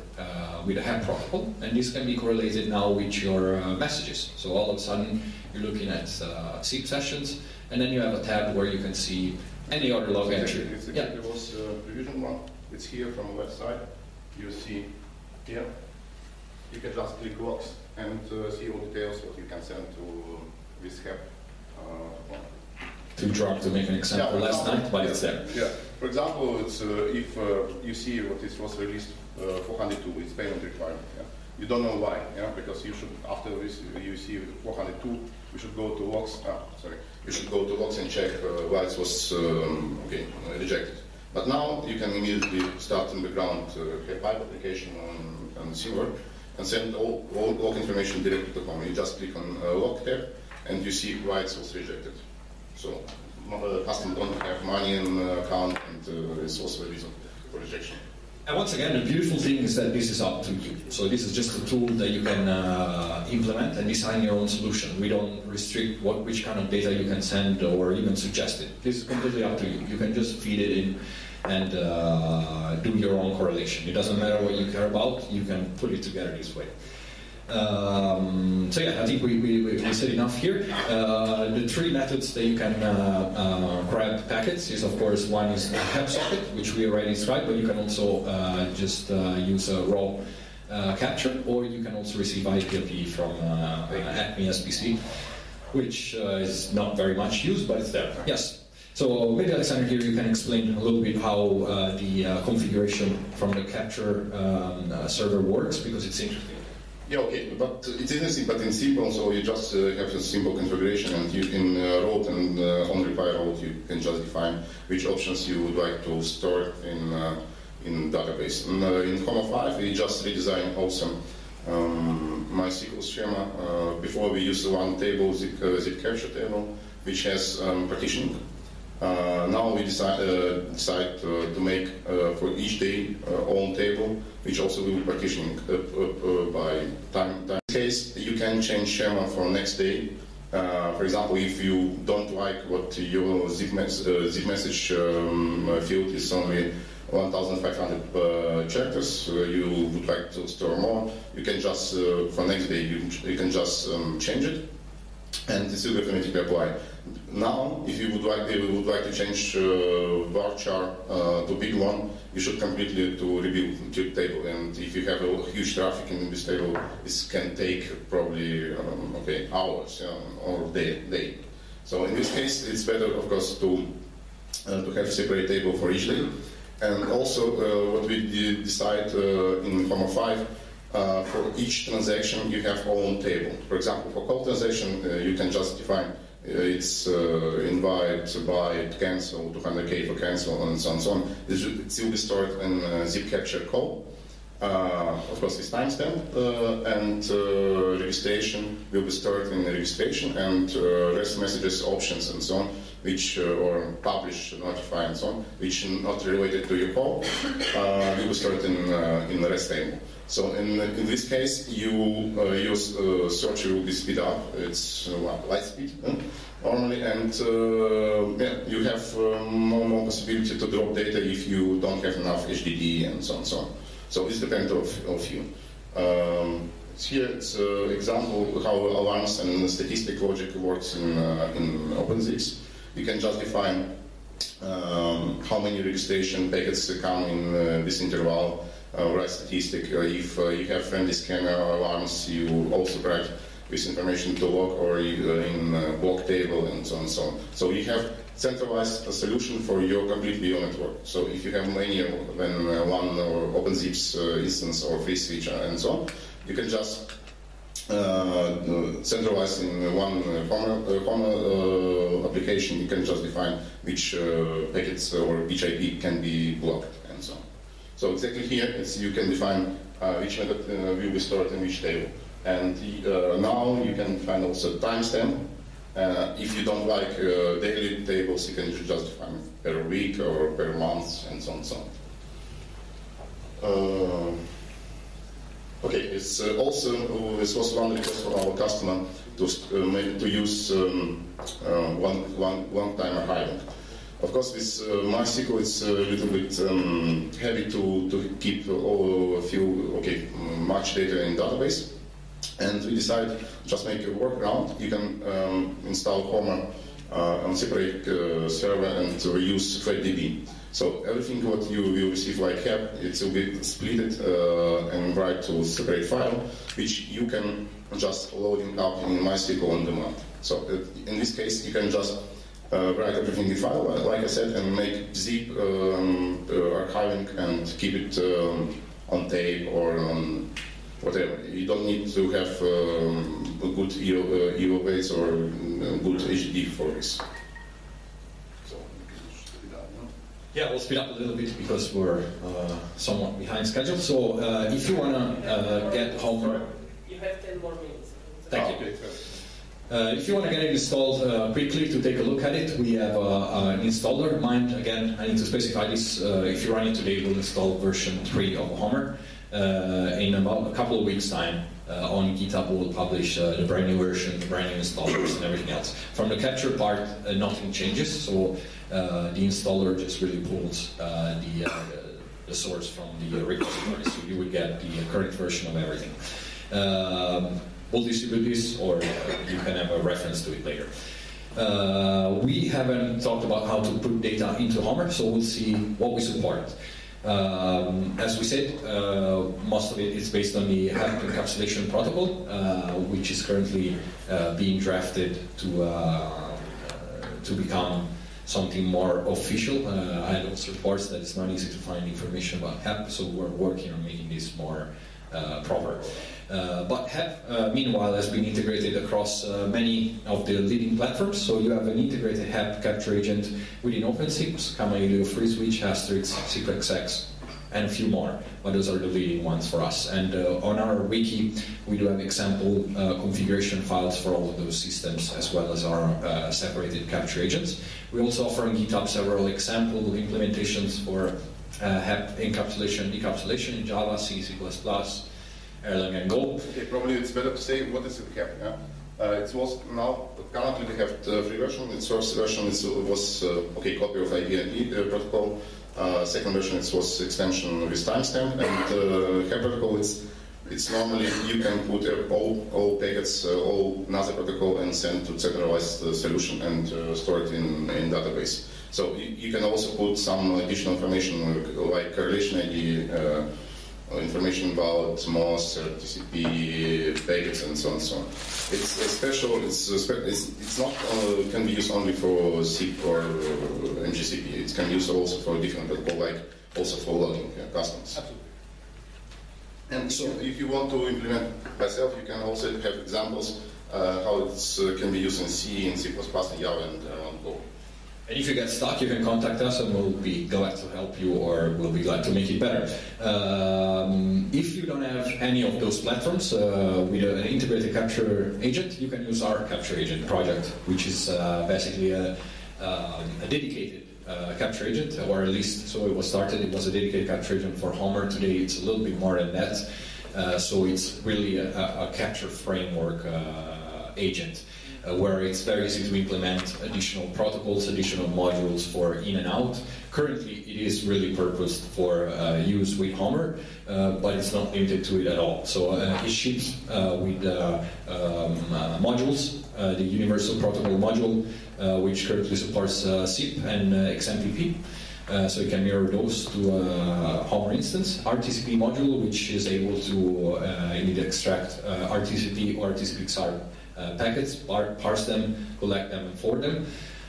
with a HAP protocol, and this can be correlated now with your messages. So all of a sudden, you're looking at SIP sessions, and then you have a tab where you can see any other log entry. There was revision one. It's here from the left side. You see here. You can just click logs and see all details what you can send to this HAP. To drop to make an example last night, but it's there. Yeah. For example, it's if you see what it was released 402, it's payment required. Yeah? You don't know why, yeah? Because you should, after this, you see 402, you should go to logs. You should go to logs and check why it was rejected. But now you can immediately start in the background HAP application on Silver and send all log information directly to home. You just click on log tab and you see why it was rejected. So customer don't have money in account, and it's also a reason for rejection. And once again, the beautiful thing is that this is up to you. So this is just a tool that you can implement and design your own solution. We don't restrict which kind of data you can send or even suggest it. This is completely up to you. You can just feed it in and do your own correlation. It doesn't matter what you care about, you can put it together this way. So yeah, I think we said enough here. The three methods that you can grab packets is, of course, one is a HAP socket, which we already described, but you can also just use a raw capture, or you can also receive IPLP from Acme SPC, which is not very much used, but it's there. Yes. So maybe Alexandr here, you can explain a little bit how the configuration from the capture server works, because it's interesting. Yeah, okay, but it isn't, but in simple, so you just have a simple configuration, and you in route and on reply route you can just define which options you would like to store in database. In HOMA 5 we just redesigned also MySQL schema. Before we used one table, SIPCapture table, which has partitioning. Now we decide to make for each day own table, which also will be partitioning by time. In this case, you can change schema for next day. For example, if you don't like what your zip message field is only 1,500 characters, you would like to store more, you can just, for next day, you can just change it, and it will automatically apply. Now, if you would like to change varchar to big one, you should completely to rebuild your table. And if you have a huge traffic in this table, this can take probably hours or day. So in this case, it's better, of course, to have separate table for each day. And also, what we decide in HOMA 5. For each transaction, you have own table. For example, for call transaction, you can just define it's invite, byte, cancel, 200K for cancel, and so on and so on. It will be stored in SIPCapture call. Of course, with timestamp, and registration will be stored in registration, and REST messages, options, and so on, which or publish, notify, and so on, which not related to your call, will be stored in the REST table. So in this case, your search will be speed up. It's light speed normally, and you have more possibility to drop data if you don't have enough HDD and so on and so on. So it depends of you. Here it's an example how alarms and statistic logic works in OpenSIPS. You can just define how many registration packets come in this interval. Write statistic. If you have friendly scanner alarms, you also write this information to log or in block table and so on and so on. So you have centralized solution for your complete VO network. So if you have many than one or OpenSIPS instance or free switch and so on, you can just centralize in one HOMA application. You can just define which packets or which IP can be blocked and so on. So exactly here, you can define which method will be stored in which table. And now you can find also timestamp. If you don't like daily tables, you can just define per week or per month and so on and so on. Okay, it's also this was one request from our customer to use one-time archiving. Of course, with MySQL, it's a little bit heavy to keep much data in database, and we decided just make a workaround. You can install HOMA on separate server and reuse FlatDB. So everything what you will receive like HEP, it will be split and write to separate file, which you can just loading up in MySQL on demand. So in this case, you can just write everything in file, like I said, and make zip archiving and keep it on tape or on whatever. You don't need to have good EO weights or good HDD for this. So, yeah, we'll speed up a little bit because we're somewhat behind schedule. So if you want to get HOMA... You have 10 more minutes. Thank you. If you want to get it installed quickly to take a look at it, we have an installer. Mind, again, I need to specify this. If you're running today, we'll install version 3 of HOMA. In about a couple of weeks' time, on GitHub, we'll publish the brand new version, the brand new installers, and everything else. From the capture part, nothing changes, so the installer just really pulls the source from the repository, so you would get the current version of everything. We'll distribute this, or you can have a reference to it later. We haven't talked about how to put data into HOMA, so we'll see what we support. As we said, most of it is based on the HEP encapsulation protocol, which is currently being drafted to become something more official. I had also reports that it's not easy to find information about HEP, so we're working on making this more proper. But HEP, meanwhile, has been integrated across many of the leading platforms. So you have an integrated HEP capture agent within OpenSIPS, Kamailio, FreeSwitch, Asterix, SIPXX, and a few more. But those are the leading ones for us. And on our wiki, we do have example configuration files for all of those systems, as well as our separated capture agents. We also offer on GitHub several example implementations for HEP encapsulation and decapsulation in Java, C, C++, Erlang, and Go. Okay, probably it's better to say what is HEP. Yeah? It was now currently we have the free version. Its first version was copy of IPNP protocol. Second version it was extension with timestamp, and HEP protocol it's normally you can put all packets, all NASA protocol and send to centralized solution and store it in database. So you can also put some additional information like correlation ID, information about MOS, TCP packets, and so on and so on. It's special. It's not can be used only for SIP or MGCP. It can be used also for different protocol, like also for logging customs. Absolutely. And so, if you want to implement myself, you can also have examples how it can be used in C, in C++, in Java, and Go. And if you get stuck, you can contact us and we'll be glad to help you, or we'll be glad to make it better. If you don't have any of those platforms with an integrated capture agent, you can use our capture agent project, which is basically a dedicated capture agent, or at least so it was started. It was a dedicated capture agent for Homer. Today it's a little bit more than that. So it's really a capture framework agent. Where it's very easy to implement additional protocols, additional modules for in and out. Currently, it is really purposed for use with Homer, but it's not limited to it at all. So it ships with modules, the Universal Protocol module, which currently supports SIP and XMPP. So you can mirror those to a Homer instance. RTCP module, which is able to indeed extract RTCP or TCP-XR packets, parse them, collect them, and forward them.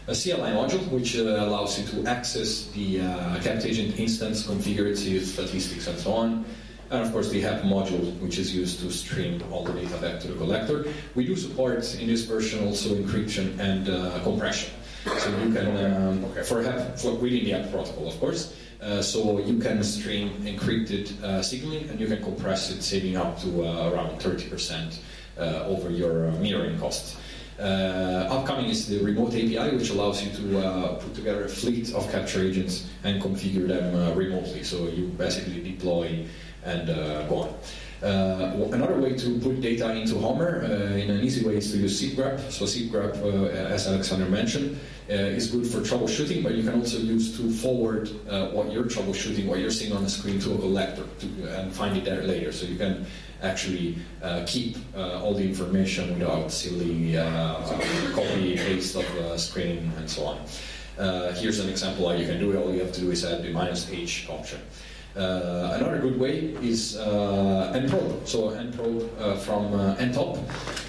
A CLI module, which allows you to access the Captagent instance, configure its statistics, and so on. And of course, the HEP module, which is used to stream all the data back to the collector. We do support in this version also encryption and compression. So you can, for HEP, within the HEP protocol, of course. So you can stream encrypted signaling, and you can compress it, saving up to around 30%. Over your mirroring costs. Upcoming is the remote API, which allows you to put together a fleet of capture agents and configure them remotely. So you basically deploy and go on. Another way to put data into Homer in an easy way is to use SIPgrep. So SIPgrep, as Alexandr mentioned, is good for troubleshooting, but you can also use to forward what you're troubleshooting, what you're seeing on the screen to a collector and find it there later. So you can actually keep all the information without silly copy paste of screen and so on. Here's an example how you can do it. All you have to do is add the -h option. Another good way is nprobe. So nprobe from ntop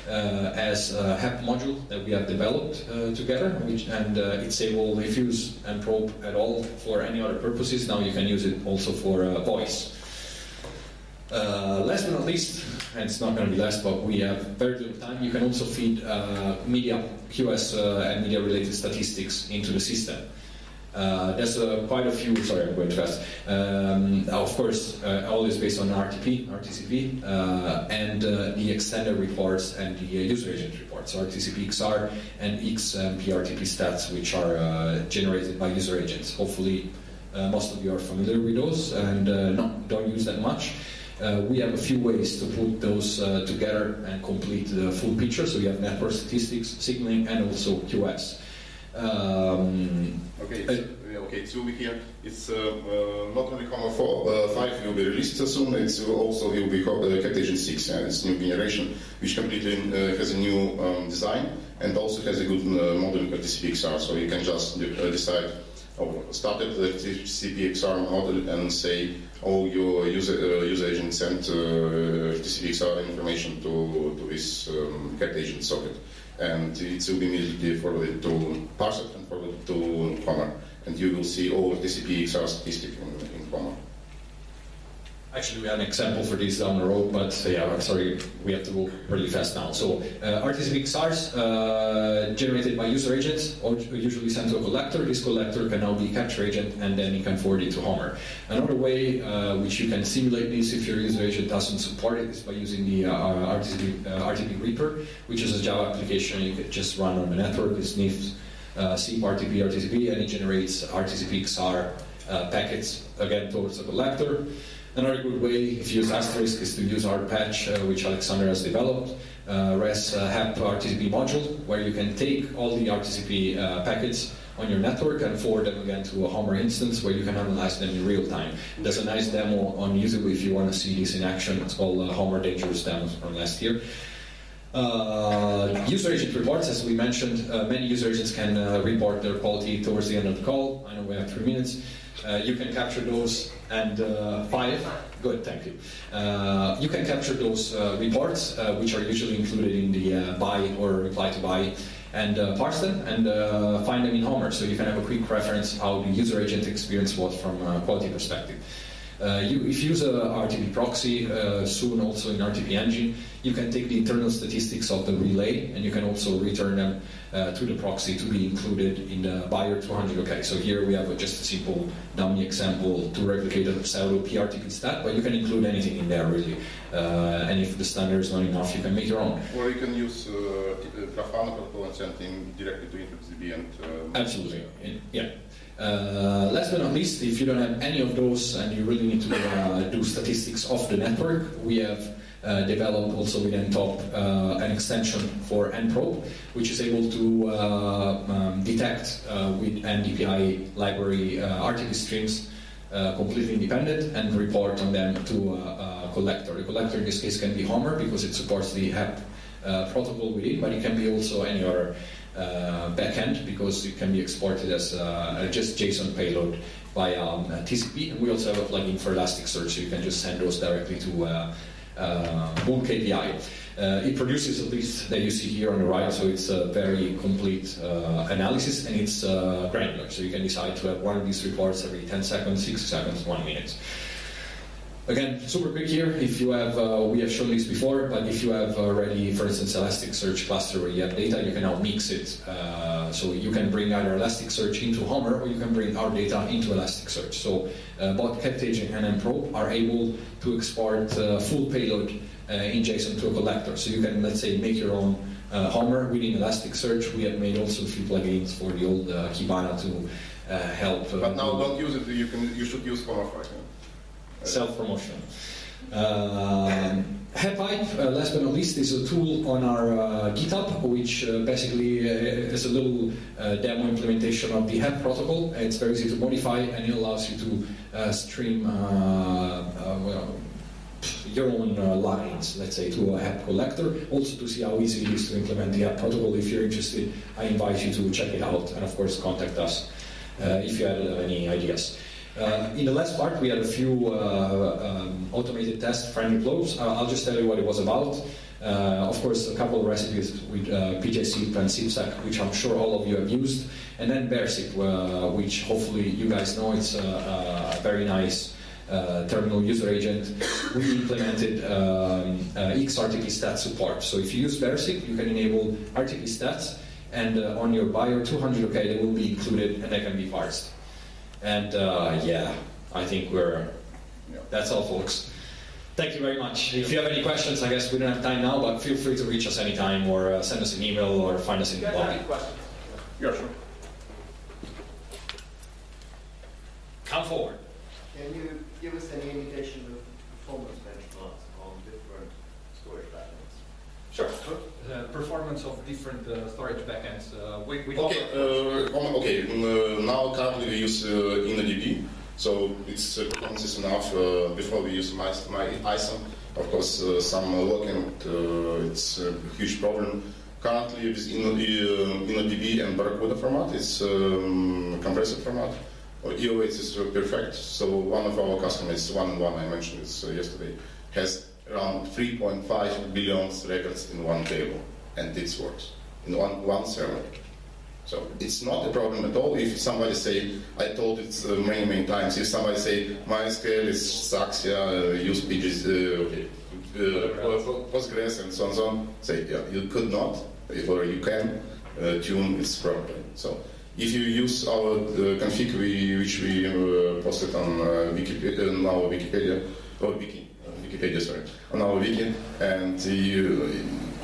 as a HEP module that we have developed together, and it's able, if you use nprobe at all for any other purposes, now you can use it also for voice. Last but not least, and it's not going to be last, but we have very little time, you can also feed media, QS and media-related statistics into the system. There's quite a few, sorry, I'm going too fast. Of course, all is based on RTP, RTCP, and the extended reports and the user agent reports, RTCP-XR and XMP-RTP stats, which are generated by user agents. Hopefully, most of you are familiar with those and don't use that much. We have a few ways to put those together and complete the full picture. So you have network statistics, signaling, and also QS. Okay, so here it's not only Homer 5 will be released soon, it's also will be Captagent 6, it's new generation, which completely has a new design and also has a good modeling of TCP-XR, so you can just decide start at the TCP-XR model and say, oh, your user agent sent TCP-XR information to this Captagent socket, and it will be immediately forwarded to parse it and forwarded to Homer, and you will see all TCP-XR statistics in Homer. Actually, we have an example for this down the road, but yeah, I'm sorry, we have to go really fast now. So, RTCP-XARs generated by user agents, or usually sent to a collector. This collector can now be capture agent, and then you can forward it to Homer. Another way which you can simulate this if your user agent doesn't support it is by using the RTP Reaper, which is a Java application you can just run on the network. It sniffs SIP, RTP, RTCP, and it generates RTCP-XAR packets, again, towards the collector. Another good way, if you use Asterisk, is to use our patch, which Alexandr has developed, res HAP RTCP module, where you can take all the RTCP packets on your network and forward them again to a Homer instance where you can analyze them in real time. There's a nice demo on YouTube if you want to see this in action. It's called Homer Dangerous Demos from last year. User agent reports, as we mentioned, many user agents can report their quality towards the end of the call. I know we have 3 minutes. You can capture those and 5. Good, thank you. You can capture those reports, which are usually included in the buy or reply to buy, and parse them and find them in Homer, so you can have a quick reference how the user agent experience was from a quality perspective. If you use a RTP proxy, soon also in RTP engine, you can take the internal statistics of the relay and you can also return them to the proxy to be included in the buyer 200. Okay, so here we have just a simple dummy example to replicate a pseudo PRTP stat, but you can include anything in there really. And if the standard is not enough, you can make your own. Or you can use Grafana protocol and send in directly to InfluxDB and... Absolutely, yeah. Last but not least, if you don't have any of those and you really need to do statistics of the network, we have developed also with ntop an extension for nprobe, which is able to detect with NDPI library RTP streams completely independent and report on them to a collector. The collector in this case can be Homer because it supports the HAP protocol within, but it can be also any other backend because it can be exported as just JSON payload via TCP, and we also have a plugin for Elasticsearch, so you can just send those directly to Boon KPI. It produces a list that you see here on the right, so it's a very complete analysis, and it's granular, so you can decide to have one of these reports every 10 seconds, 6 seconds, 1 minute. Again, super quick here, if you have, we have shown this before, but if you have already, for instance, Elasticsearch cluster where you have data, you can now mix it. So you can bring either Elasticsearch into Homer, or you can bring our data into Elasticsearch. So both Captagent and nprobe are able to export full payload in JSON to a collector. So you can, let's say, make your own Homer within Elasticsearch. We have made also a few plugins for the old Kibana to help. But now don't use it, you should use Homer for it. Self-promotion. HAPpipe, last but not least, is a tool on our GitHub, which basically is a little demo implementation of the HAP protocol. It's very easy to modify, and it allows you to stream your own lines, let's say, to a HAP collector. Also to see how easy it is to implement the HAP protocol. If you're interested, I invite you to check it out, and of course contact us if you have any ideas. In the last part, we had a few automated test friendly flows. I'll just tell you what it was about. Of course, a couple of recipes with PJSIP and SIPSec, which I'm sure all of you have used. And then BearSIP, which hopefully you guys know. It's a very nice terminal user agent. We implemented XRTP stat support. So if you use BearSIP, you can enable RTP stats, and on your buyer 200, okay, they will be included and they can be parsed. And yeah, I think that's all, folks. Thank you very much. If you have any questions, I guess we don't have time now, but feel free to reach us anytime or send us an email or find us in the lobby. Yeah, sure. Come forward. Can you give us any indication of performance benchmarks on different storage backends? Sure. Performance of different storage backends. Now currently we use InnoDB, so its performance is enough. Before we use my ISOM, of course, some locking, it's a huge problem. Currently with InnoDB and Barracuda format, it's compressor format. EO8 is perfect. So one of our customers, one I mentioned this yesterday, has around 3.5 billion records in one table, and it works in one server. So it's not a problem at all if somebody say, I told it many times, if somebody say, MySQL is sucks, use Postgres and so on, say, yeah, you could not, or you can tune it properly. So if you use our config which we posted on Wikipedia, on our Wikipedia, or Wikipedia, sorry, on our wiki, and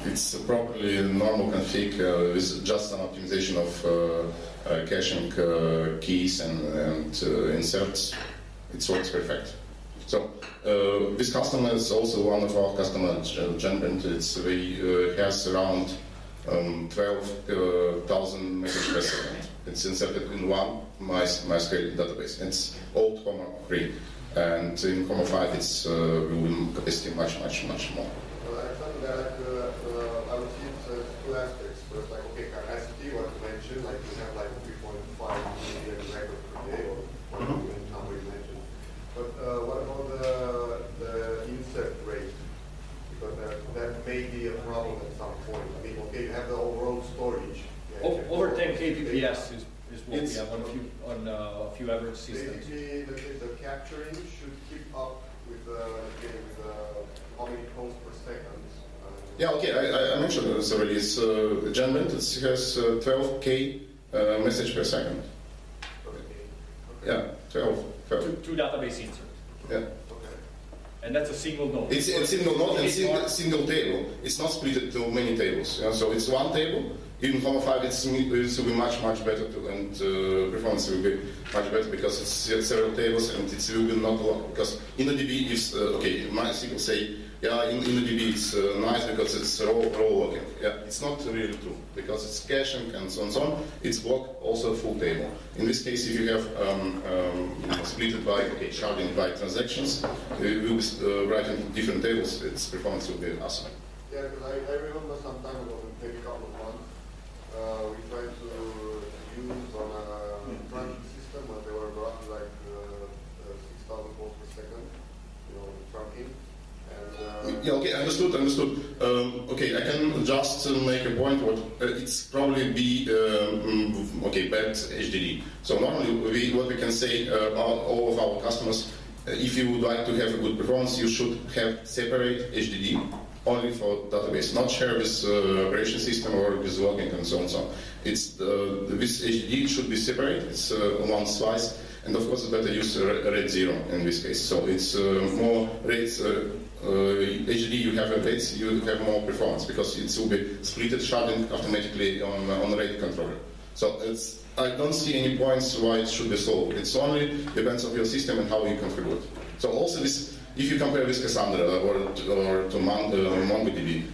it's properly normal config with just some optimization of caching keys and inserts. It works perfect. So this customer is also one of our customers, Genbrand. We has around 12,000 messages per second. It's inserted in one MySQL database. It's old Homer 3, and in Homer 5 it's capacity much more. Alexandr, I would see it as two aspects. First, like, okay, capacity, what you mentioned, like you have like 3.5 million records per day, or what number you mentioned. But what about the insert rate? Because that may be a problem at some point. I mean, okay, you have the overall storage. Over 10 kbps is what we have on a few average systems. Basically, the capturing should keep up with how many calls per second. Yeah, okay, I mentioned this already. It's Genbrand. It has 12K message per second. Okay. Yeah, 12. Two database inserts. Yeah. Okay. And that's a single node. It's a single node and single table. It's not split into many tables. Yeah? So it's one table. In Homer 5, it will be much better, and performance will be much better because it's several tables and it will be not a lot. Because InnoDB is okay. MySQL say, yeah, InnoDB it's nice because it's raw looking. Yeah, it's not really true because it's caching and so on. It's block also full table. In this case, if you have split it by sharding by transactions, we will be writing different tables. Its performance will be awesome. Yeah, because I remember some time ago, maybe a couple of months, we tried to use on a trunking system when they were roughly like 6,000 calls per second, trunking. Yeah, okay, understood. Okay, I can just make a point. It's probably be bad HDD. So normally, what we can say about all of our customers, if you would like to have a good performance, you should have separate HDD only for database, not share with operation system or with logging and so on. It's this HDD should be separate. It's one slice, and of course, it's better use RAID 0 in this case. So it's more RAIDs. HDD, you have a RAIDs, you have more performance because it will be splitted sharding automatically on RAID controller. So I don't see any points why it should be solved. It's only depends on your system and how you configure it. So also this, if you compare with Cassandra or to MongoDB,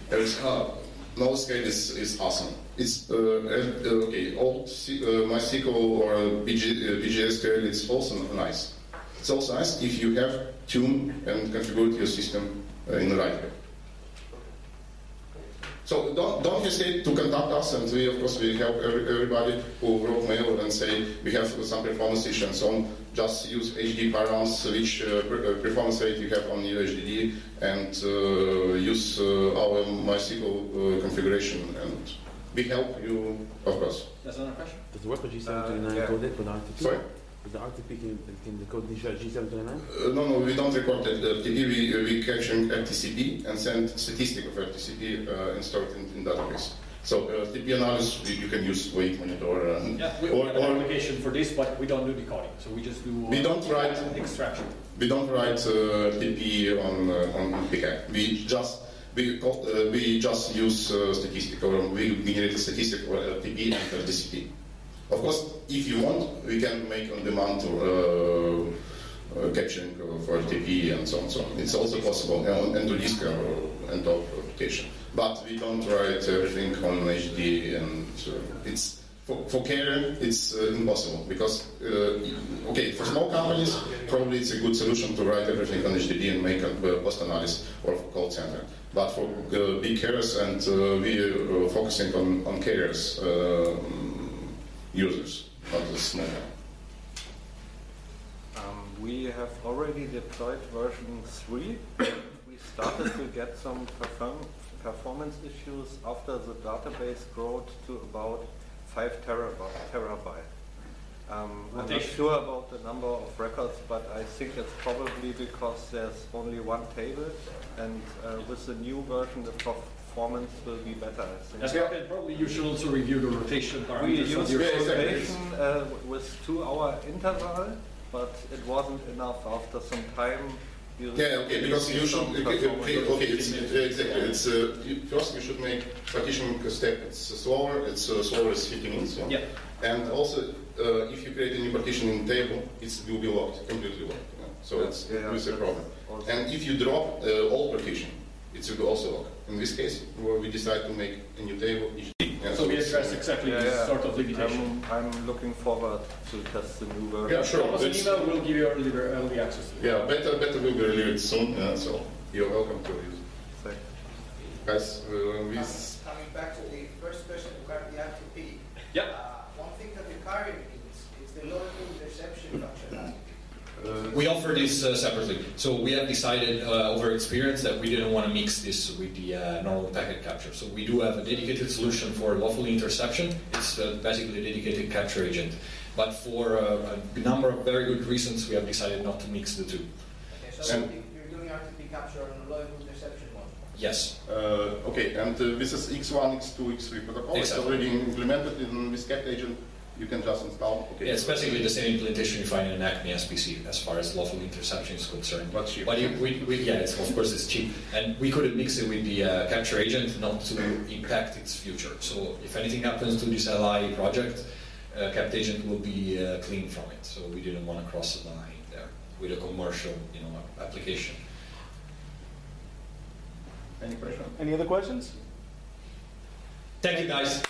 NoScale is awesome. It's okay. Old MySQL or BGSQL, it's also nice. It's also nice if you have tuned and configured your system in the right way. So don't hesitate to contact us, and we of course we help everybody who wrote mail and say we have some performance issue and so on. Just use HD params, which performance rate you have on your HDD, and use our MySQL configuration, and we help you, of course. That's another question. Does the work with G729 coded with RTP? Sorry? Is the RTP can the code G729? No, we don't record FTP. We capture FTCP and send statistic of FTCP and store it in database. So FTP analysis, you can use VoIP monitor. We have an application for this, but we don't do decoding. So we just do we don't write extraction. We don't write FTP on PK. We just use statistic, or we generate a statistic for FTP and FTCP. Of course, if you want, we can make on-demand capturing for FTP and so on. It's also possible on end-to-disk or end-of application. But we don't write everything on HD, and it's for carrier it's impossible because for small companies probably it's a good solution to write everything on HDD and make a post analysis or for call center. But for big carriers, and we are focusing on carriers. Users, not the small one. We have already deployed version 3. We started to get some performance issues after the database growth to about 5 terabyte. I'm not sure about the number of records, but I think it's probably because there's only one table, and with the new version, the performance will be better, I think. That's okay. Probably you should also review the rotation We parameters. used of your rotation with 2-hour interval, but it wasn't enough. After some time, you okay, because you should, it's exactly, it's, first you should make partitioning step, it's slower as fitting in, so. Yeah. And also, if you create a new partitioning table, it will be locked, completely locked. You know? So it's a problem. And if you drop all partition, it will be also locked. In this case, where we decide to make a new table each day. Yeah, So we address exactly this sort of limitation. I'm looking forward to test the new version. Yeah, sure. Drop us an email, we'll give you early access to it. Yeah, better will be released soon, so you're welcome to use. Thanks. Guys, with Coming back to the first question regarding the RTP. Yeah. One thing that the carrier needs is the local interception functionality. We offer this separately. So we have decided over experience that we didn't want to mix this with the normal packet capture. So we do have a dedicated solution for lawful interception. It's basically a dedicated capture agent. But for a number of very good reasons, we have decided not to mix the two. Okay, so you're doing RTP capture on a local interception one? Yes. okay, and this is X1, X2, X3 protocol. Exactly. It's already implemented in this Captagent. You can just install. Okay. Yeah, it's basically the same implementation you find in an Acme SPC as far as lawful interception is concerned. But cheap. But of course it's cheap. And we couldn't mix it with the capture agent not to impact its future. So if anything happens to this LI project, Captagent will be clean from it. So we didn't want to cross the line there with a commercial application. Any question? Any other questions? Thank you guys.